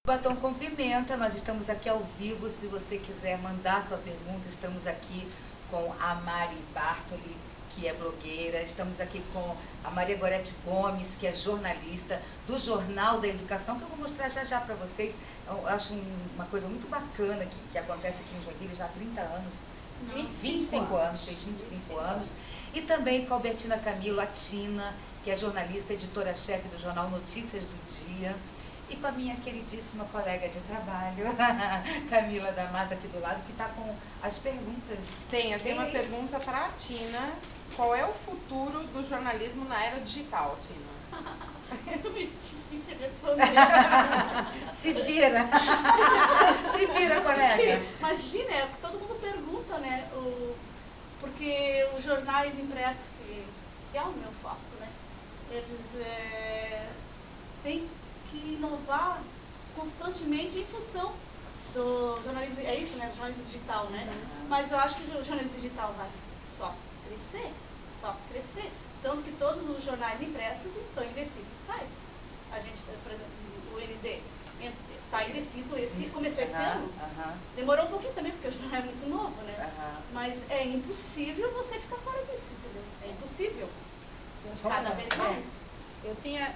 Batom com Pimenta, nós estamos aqui ao vivo. Se você quiser mandar sua pergunta, estamos aqui com a Mari Bartoli, que é blogueira. Estamos aqui com a Maria Gorete Gomes, que é jornalista do Jornal da Educação, que eu vou mostrar já já para vocês. Eu acho uma coisa muito bacana que acontece aqui em Joinville já há 30 anos. 25 anos, fez 25 anos. E também com a Albertina Camilo, a Tina, que é jornalista, editora-chefe do jornal Notícias do Dia. E com a minha queridíssima colega de trabalho, Camila da Mata, aqui do lado, que está com as perguntas. Tem uma pergunta para a Tina. Qual é o futuro do jornalismo na era digital, Tina? É muito difícil responder. Se vira. Se vira, colega. Porque, imagina, é o que todo mundo pergunta, né? Porque os jornais impressos, que é o meu foco, né? Eles têm que inovar constantemente em função do jornalismo, é isso, né? Do jornalismo digital, né? Mas eu acho que o jornalismo digital vai só crescer. Tanto que todos os jornais impressos estão investindo em sites. A gente, por exemplo, o ND está investido, começou esse ano. Demorou um pouquinho também, porque o jornal é muito novo, né? Mas é impossível você ficar fora disso, entendeu? É impossível. Cada vez mais. Eu tinha,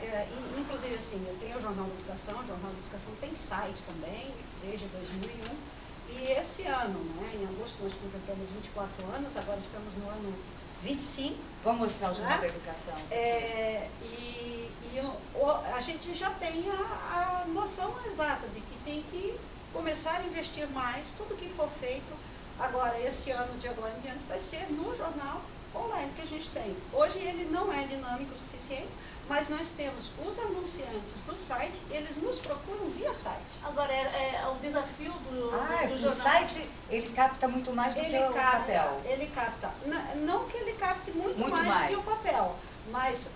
inclusive assim, eu tenho o Jornal da Educação tem site também, desde 2001, e esse ano, né, em agosto nós completamos 24 anos, agora estamos no ano 25. Vamos mostrar o Jornal da Educação. A gente já tem a noção exata de que tem que começar a investir mais, tudo que for feito agora, esse ano, de agora em diante, vai ser no jornal online que a gente tem. Hoje ele não é dinâmico o suficiente, mas nós temos os anunciantes do site, eles nos procuram via site. Agora, é o desafio do jornal. O site, ele capta muito mais do que o papel. Ele capta, não que ele capte muito mais do que o papel, mas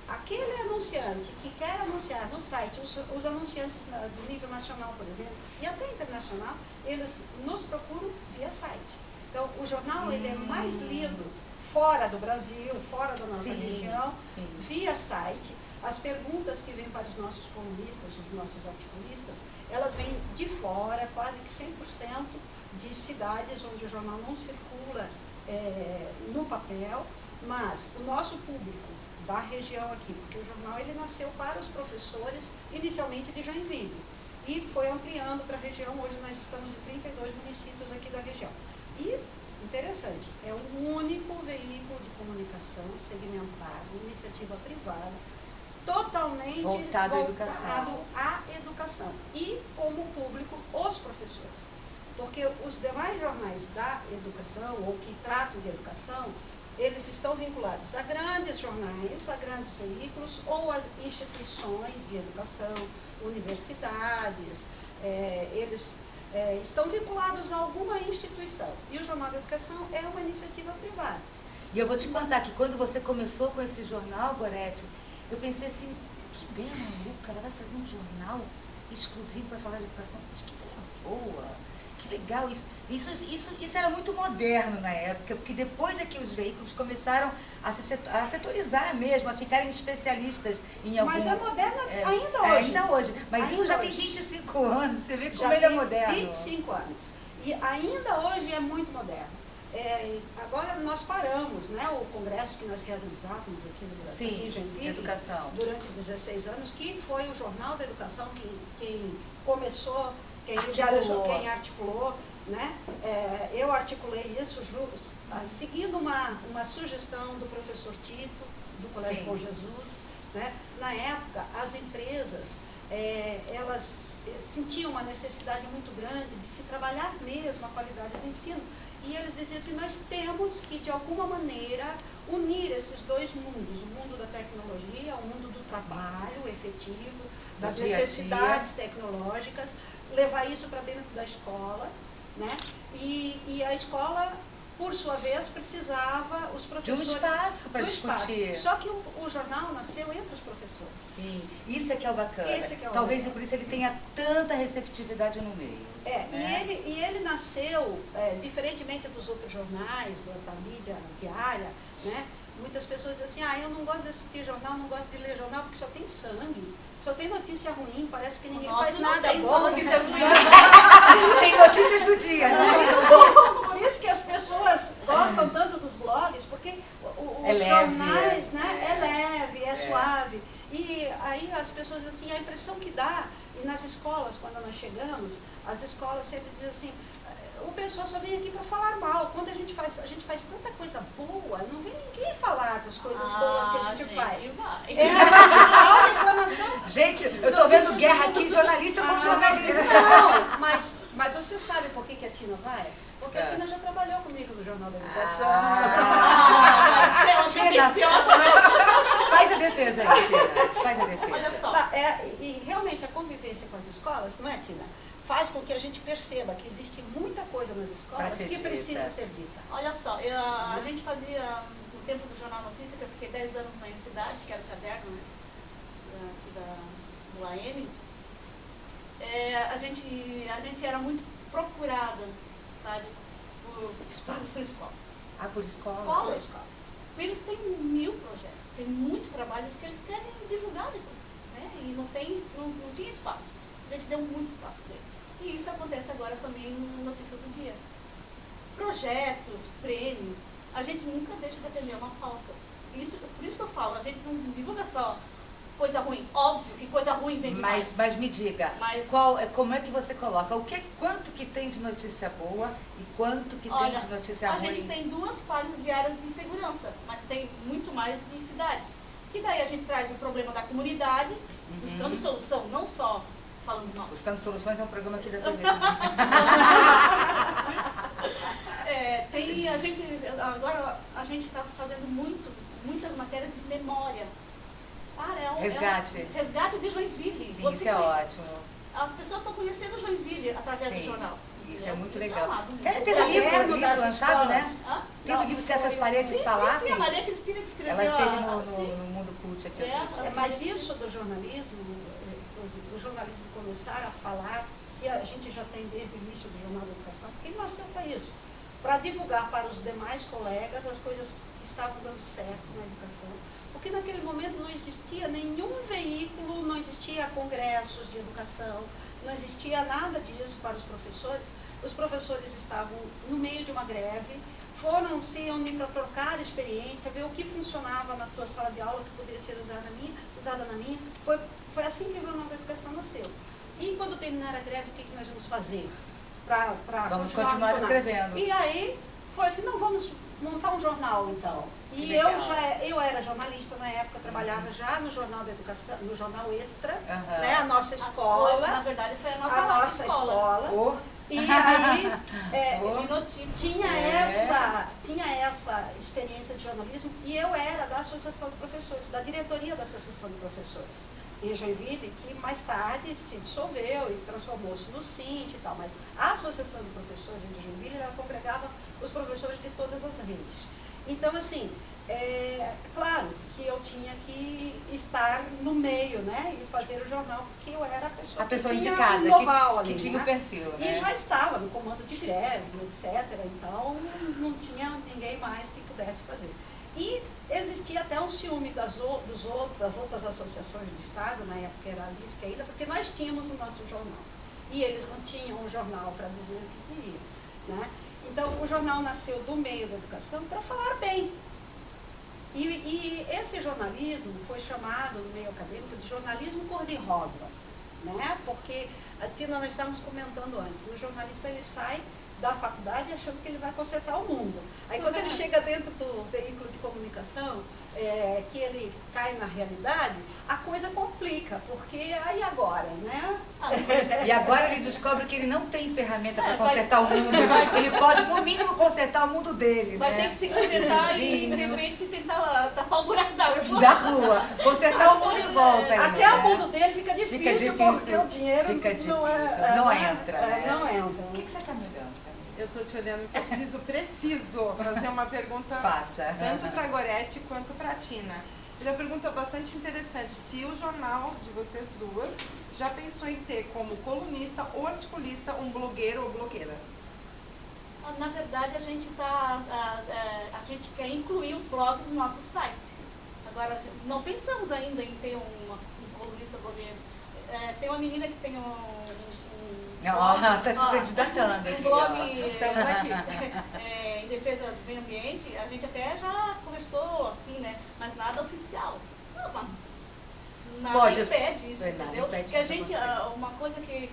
aquele anunciante que quer anunciar no site, os anunciantes do nível nacional, por exemplo, e até internacional, eles nos procuram via site. Então, o jornal ele é mais lido fora do Brasil, fora da nossa região, via site. As perguntas que vêm para os nossos colunistas, os nossos articulistas, elas vêm de fora, quase que 100% de cidades onde o jornal não circula no papel, mas o nosso público da região aqui, porque o jornal ele nasceu para os professores, inicialmente de Joinville, e foi ampliando para a região. Hoje nós estamos em 32 municípios aqui da região. E interessante, é o único veículo de comunicação segmentado, iniciativa privada, totalmente voltado à educação. E como público, os professores. Porque os demais jornais da educação, ou que tratam de educação, eles estão vinculados a grandes jornais, a grandes veículos, ou às instituições de educação, universidades, eles estão vinculados a alguma instituição. E o Jornal da Educação é uma iniciativa privada. E eu vou te contar que quando você começou com esse jornal, Gorete, eu pensei assim, que ideia maluca, ela vai fazer um jornal exclusivo para falar de educação. Que ideia boa, que legal isso. Isso era muito moderno na época, porque depois é que os veículos começaram a setorizar mesmo, a ficarem especialistas em algum... Mas é moderno ainda hoje. Ainda hoje. Mas isso já tem 25 anos, você vê como ele é moderno. 25 anos. E ainda hoje é muito moderno. Agora nós paramos, né, o congresso que nós realizávamos aqui em Joinville, educação, durante 16 anos, que foi o Jornal da Educação quem começou, quem idealizou, quem articulou, né? Eu articulei isso seguindo uma sugestão do professor Tito, do Colégio Bom Jesus, né? Na época, as empresas, elas sentiam uma necessidade muito grande de se trabalhar mesmo a qualidade do ensino, e eles diziam assim, nós temos que, de alguma maneira, unir esses dois mundos, o mundo da tecnologia, o mundo do trabalho efetivo, das necessidades tecnológicas, levar isso para dentro da escola, né? E a escola, por sua vez, precisava os professores... De um espaço para discutir. Só que o jornal nasceu entre os professores. Sim, isso é que é o bacana. Talvez por isso ele tenha tanta receptividade no meio. E ele nasceu, diferentemente dos outros jornais, da mídia diária, né? Muitas pessoas dizem assim, eu não gosto de assistir jornal, não gosto de ler jornal, porque só tem sangue, só tem notícia ruim, parece que ninguém faz nada bom. Notícia ruim. Tem notícias do dia, né? Por isso que as pessoas gostam tanto dos blogs, porque os jornais, né, é leve, é suave. E aí as pessoas dizem assim, a impressão que dá, e nas escolas, quando nós chegamos, as escolas sempre dizem assim, o pessoal só vem aqui para falar mal. Quando a gente faz tanta coisa boa, não vem ninguém falar das coisas boas que a gente faz. É a principal reclamação. Gente, eu tô vendo guerra aqui, jornalista com jornalista. Não, mas você sabe por que a Tina vai? Porque a Tina já trabalhou comigo no Jornal da Educação. Ambiciosa, né? Faz a defesa aí, Tina. Faz a defesa. Olha só. E realmente a convivência com as escolas, não é, Tina? Faz com que a gente perceba que existe muita coisa nas escolas que precisa ser dita. Olha só, a gente fazia, no tempo do Jornal Notícia, que eu fiquei 10 anos na Cidade, que era o caderno, né, do AM, a gente era muito procurada, sabe, por escolas. Por escolas? Eles têm 1000 projetos, tem muitos trabalhos que eles querem divulgar depois, né, e não tinha espaço. A gente deu muito espaço para eles. E isso acontece agora também no Notícias do Dia. Projetos, prêmios, a gente nunca deixa de atender uma pauta. Por isso que eu falo, a gente não divulga só coisa ruim. Óbvio que coisa ruim vende mais. Mas me diga, como é que você coloca? Quanto que tem de notícia boa e quanto que tem de notícia ruim? A gente tem 2 páginas diárias de segurança, mas tem muito mais de cidade. E daí a gente traz o problema da comunidade, buscando solução, não só falando mal. Buscando Soluções é um programa aqui da TV. Agora a gente está fazendo muitas matérias de memória. Resgate. Resgate de Joinville. Sim, isso é ótimo. As pessoas estão conhecendo Joinville através do jornal. Isso é muito legal. Teve um livro lançado, né? Teve um livro Se Essas Paredes Falassem. Sim, a Maria Cristina que escreveu. Ela esteve no Mundo Cult aqui. Mas isso do jornalismo começar a falar, que a gente já tem desde o início do Jornal da Educação, porque ele nasceu para isso, para divulgar para os demais colegas as coisas que estavam dando certo na educação, porque naquele momento não existia nenhum veículo, não existia congressos de educação, não existia nada disso para os professores estavam no meio de uma greve, foram se unir para trocar experiência, ver o que funcionava na tua sala de aula, que poderia ser usada na minha. Foi assim que o Jornal da Educação nasceu. E quando terminar a greve, o que nós vamos fazer? Vamos continuar escrevendo. E aí foi assim, não, vamos montar um jornal então. E eu era jornalista na época, trabalhava já no Jornal da Educação, no Jornal Extra, né, a nossa escola. Na verdade foi a nossa escola. E aí tinha essa experiência de jornalismo e eu era da Associação de Professores, da diretoria da Associação de Professores em Joinville, que mais tarde se dissolveu e transformou-se no CINT e tal, mas a Associação de Professores de Joinville, ela congregava os professores de todas as redes. Então, assim, claro que eu tinha que estar no meio, né, e fazer o jornal, porque eu era a pessoa que indicada, tinha know-how ali, que tinha né? o perfil, né? E já estava no comando de greve, etc. Então, não tinha ninguém mais que pudesse fazer. E existia até um ciúme das outras associações do Estado, na época era a LISC ainda, porque nós tínhamos o nosso jornal. E eles não tinham um jornal para dizer o que queriam, né? Então, o jornal nasceu do meio da educação para falar bem. E esse jornalismo foi chamado, no meio acadêmico, de jornalismo cor-de-rosa, né? Porque, Tina, nós estávamos comentando antes, o jornalista ele sai da faculdade achando que ele vai consertar o mundo. Aí quando ele chega dentro do veículo de comunicação, que ele cai na realidade, a coisa complica, porque aí agora, né? E agora ele descobre que ele não tem ferramenta para consertar o mundo. Ele pode, no mínimo, consertar o mundo dele. Vai ter que se contentar e, de repente, tentar tapar o buraco da rua. Consertar o mundo em volta. Até o mundo dele fica difícil, porque o dinheiro não entra. Não entra. O que você está me olhando? Eu estou te olhando, preciso fazer uma pergunta. Faça. Tanto para a Gorete quanto para a Tina. Uma pergunta bastante interessante. Se o jornal de vocês duas já pensou em ter como colunista ou articulista um blogueiro ou blogueira? Na verdade, a gente quer incluir os blogs no nosso site. Agora, não pensamos ainda em ter um colunista blogueiro. Tem uma menina que tem está se candidatando aqui. Um blog Estamos aqui. Em defesa do meio ambiente. A gente até já conversou, assim, né? Mas nada oficial. Não, mas nada impede isso, entendeu? Porque a gente, uma coisa que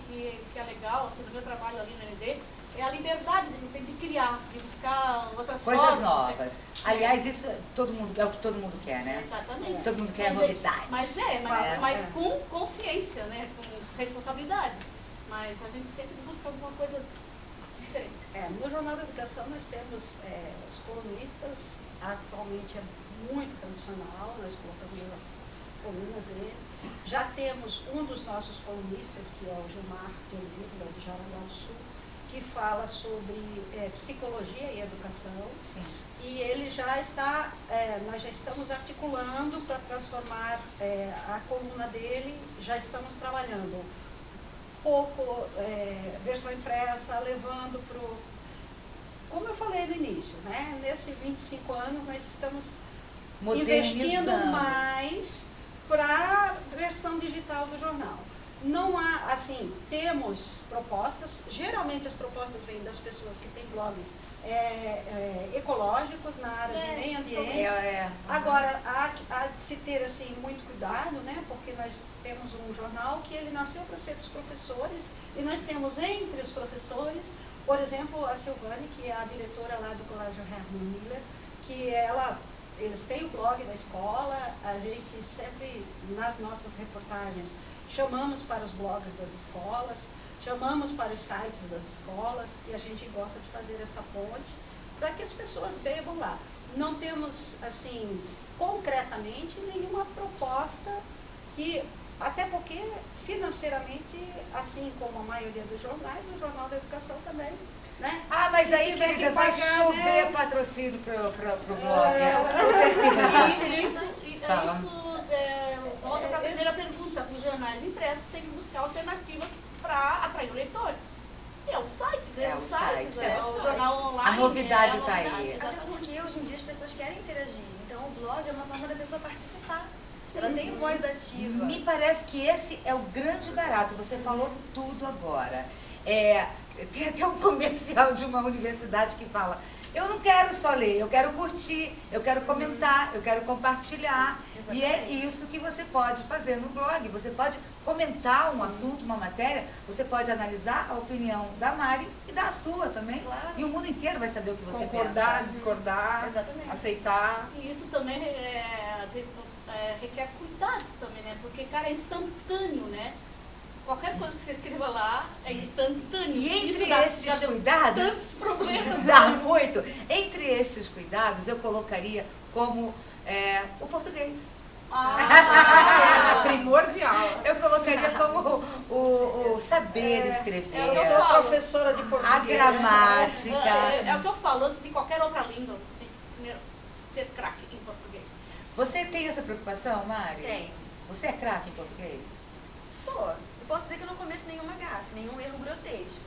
é legal, assim, no meu trabalho ali no ND, é a liberdade de criar, de buscar outras coisas novas. Aliás, isso é o que todo mundo quer, né? Exatamente. Todo mundo quer novidade. Mas com consciência, né? Com responsabilidade. Mas a gente sempre busca alguma coisa diferente. No Jornal da Educação nós temos os colunistas, atualmente é muito tradicional, nós colocamos as colunas dele. Já temos um dos nossos colunistas, que é o Gilmar de Oliveira, de Jaraguá do Sul, que fala sobre psicologia e educação. Sim. E ele já está, nós já estamos articulando para transformar a coluna dele, já estamos trabalhando pouco versão impressa, levando para o... Como eu falei no início, né? Nesses 25 anos nós estamos investindo mais para a versão digital do jornal. Não há, assim, temos propostas, geralmente as propostas vêm das pessoas que têm blogs ecológicos na área de meio ambiente. Agora, há de se ter, assim, muito cuidado, né? Porque nós temos um jornal que ele nasceu para ser dos professores e nós temos entre os professores, por exemplo, a Silvane, que é a diretora lá do Colégio Hermann Miller, que eles têm o blog da escola, a gente sempre, nas nossas reportagens, chamamos para os blogs das escolas, chamamos para os sites das escolas e a gente gosta de fazer essa ponte para que as pessoas bebam lá. Não temos, assim, concretamente nenhuma proposta que, até porque financeiramente, assim como a maioria dos jornais, o Jornal da Educação também, né? Mas se aí, querida, vai chover patrocínio pro blog, com certeza. Volta para a primeira pergunta, os jornais impressos têm que buscar alternativas para atrair o leitor. É o site, né? O jornal online. A novidade está aí. Até porque hoje em dia as pessoas querem interagir. Então o blog é uma forma da pessoa participar. Ela tem voz ativa. Me parece que esse é o grande barato. Você falou tudo agora. Tem até um comercial de uma universidade que fala: eu não quero só ler, eu quero curtir, eu quero comentar, eu quero compartilhar. Sim, e é isso que você pode fazer no blog. Você pode comentar um assunto, uma matéria, você pode analisar a opinião da Mari e da sua também. Claro. E o mundo inteiro vai saber o que você Concordar, pensa. discordar, aceitar. E isso também requer cuidados também, né? Porque, cara, é instantâneo, né? Qualquer coisa que você escreva lá é instantâneo. E entre isso estes cuidados, tantos problemas. Dá muito. Entre estes cuidados, eu colocaria como o português. Primordial. Eu colocaria como o saber escrever. Eu sou professora de português. A gramática. É o que eu falo, antes de qualquer outra língua, você tem que primeiro ser craque em português. Você tem essa preocupação, Mari? Tenho. Você é craque em português? Sou. Eu posso dizer que eu não cometo nenhuma gafe, nenhum erro grotesco.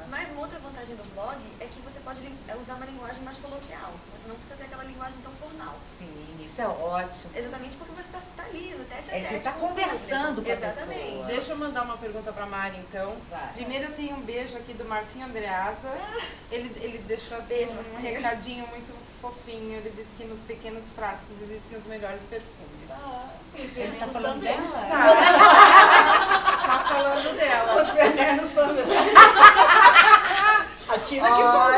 Mas uma outra vantagem do blog é que você pode usar uma linguagem mais coloquial. Você não precisa ter aquela linguagem tão formal. Sim, isso é ótimo. Exatamente porque você tá ali, no tete a tete. Você está com o conversando com a Exatamente. pessoa. Deixa eu mandar uma pergunta para Mari, então. Vai. Primeiro eu tenho um beijo aqui do Marcinho Andreasa. Ele deixou assim Beijo, um Marcinho. recadinho muito fofinho. Ele disse que nos pequenos frascos existem os melhores perfumes. Ele tá falando também. dela? Tá falando dela. Os venenos também. A Tina que falou.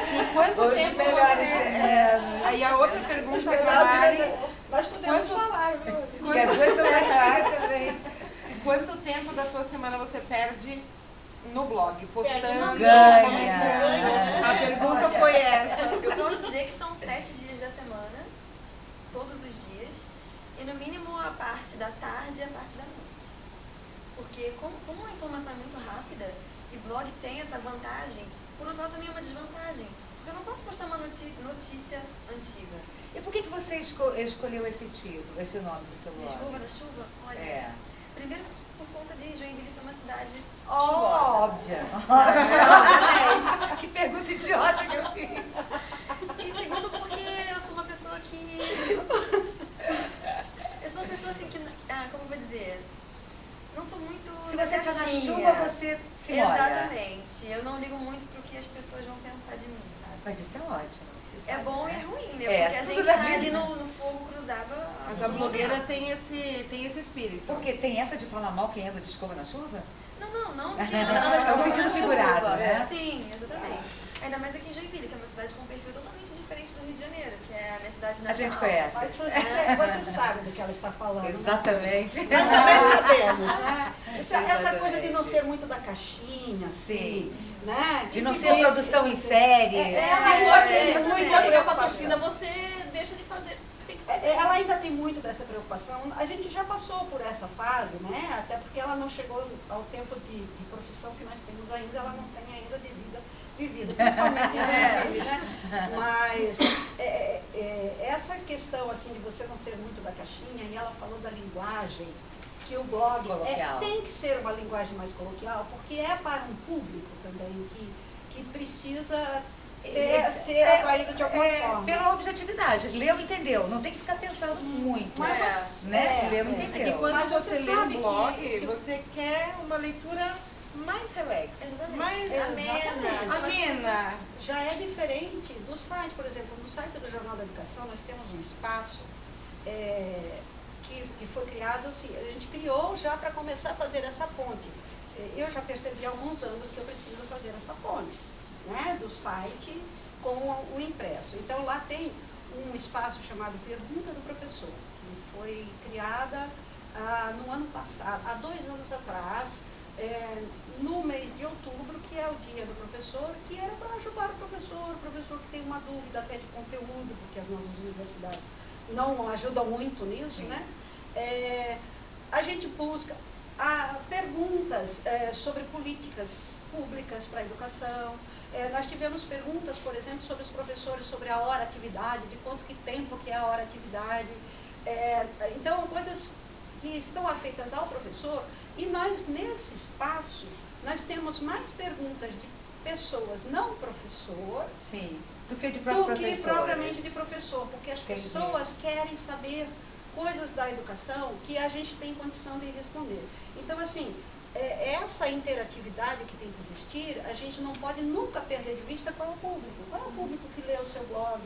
E quanto Os tempo melhores você... Aí a outra pergunta para a Mari. Nós podemos falar, viu? Porque as duas são mais caras também. Quanto tempo da tua semana você perde no blog? Postando, Ganha. comentando? A pergunta foi essa. Eu posso dizer que são 7 dias da semana, todos os dias, e no mínimo a parte da tarde e a parte da noite. Porque como a informação é muito rápida, e blog tem essa vantagem, por outro lado também é uma desvantagem. Porque eu não posso postar uma notícia antiga. E por que você escolheu esse título, esse nome do seu blog? Desculpa da chuva? Olha, primeiro por conta de Joinville ser uma cidade Óbvio. Que pergunta idiota que eu fiz. E segundo, porque eu sou uma pessoa que... Eu sou uma pessoa assim que... como eu vou dizer? Não sou muito... Se você tá na caixinha. chuva, você se molha. Exatamente. Eu não ligo muito pro que as pessoas vão pensar de mim, sabe? Mas isso é ótimo. Você É sabe, bom né? e é ruim, né? É, Porque a tudo gente na tá vida. ali no fogo cruzado. Mas a blogueira tem esse espírito. Porque tem essa de falar mal quem anda de escova na chuva? Não de que anda de É o chuva sentido na figurado, chuva. né? Sim, exatamente. Ainda mais aqui em Joinville, que é uma cidade com um perfil totalmente diferente do Rio de Janeiro, que é a minha cidade natal. A gente conhece. Mas você sabe do que ela está falando. Né? Exatamente. Nós também sabemos, né? Essa Exatamente. coisa de não ser muito da caixinha, assim, né? De não ser produção em série. Ela ainda tem muita preocupação. você deixa de fazer. Tem que fazer. Ela ainda tem muito dessa preocupação. A gente já passou por essa fase, né? Até porque ela não chegou ao tempo de profissão que nós temos ainda, ela não tem ainda de vida vivida, principalmente em Joinville, né? Mas essa questão assim de você não ser muito da caixinha, e ela falou da linguagem, que o blog tem que ser uma linguagem mais coloquial, porque é para um público também que precisa ser atraído de alguma forma. Pela objetividade. Leu, entendeu. Não tem que ficar pensando muito. Mas né? Leu, É entendeu. que quando Mas você você lê um sabe blog, que- você quer uma leitura mais relax, Exatamente. mais amena. Já é diferente do site, por exemplo, no site do Jornal da Educação nós temos um espaço que foi criado, assim, a gente criou já para começar a fazer essa ponte. Eu já percebi há alguns anos que eu preciso fazer essa ponte, né, do site com o impresso. Então lá tem um espaço chamado Pergunta do Professor, que foi criada no ano passado, há 2 anos atrás, no mês de outubro, que é o dia do professor, que era para ajudar o professor que tem uma dúvida até de conteúdo, porque as nossas universidades não ajudam muito nisso, né? A gente busca perguntas sobre políticas públicas para a educação. Nós tivemos perguntas, por exemplo, sobre os professores, sobre a hora atividade, de quanto que tempo que é a hora atividade. Então, coisas que estão afeitas ao professor, e nós, nesse espaço, nós temos mais perguntas de pessoas não professor, Sim. Do que propriamente de professor, porque as pessoas querem saber coisas da educação que a gente tem condição de responder. Então, assim, essa interatividade que tem que existir, a gente não pode nunca perder de vista qual é o público. Qual é o público que lê o seu blog,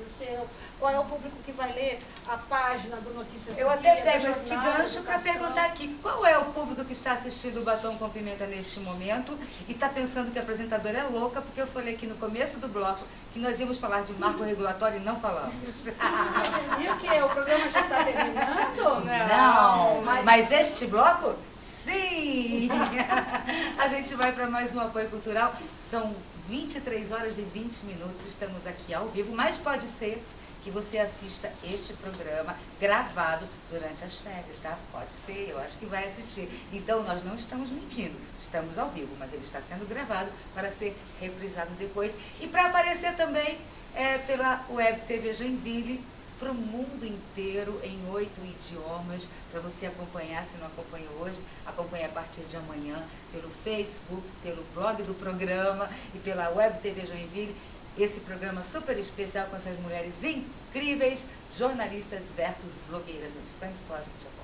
qual é o público que vai ler a página do Notícias do Eu Dia, até do pego esse Jornal da gancho para Educação. perguntar aqui, qual é o público que está assistindo o Batom com Pimenta neste momento e está pensando que a apresentadora é louca, porque eu falei aqui no começo do bloco que nós íamos falar de marco regulatório e não falamos. E o que? O programa já está terminando? Não, mas este bloco, sim! A gente vai para mais um apoio cultural. São 23 horas e 20 minutos, estamos aqui ao vivo, mas pode ser que você assista este programa gravado durante as férias, tá? Pode ser, eu acho que vai assistir. Então, nós não estamos mentindo, estamos ao vivo, mas ele está sendo gravado para ser reprisado depois. E para aparecer também pela Web TV Joinville, para o mundo inteiro, em 8 idiomas, para você acompanhar, se não acompanhou hoje, acompanhe a partir de amanhã, pelo Facebook, pelo blog do programa e pela Web TV Joinville, esse programa super especial com essas mulheres incríveis, jornalistas versus blogueiras. Um instante só, a gente acompanha.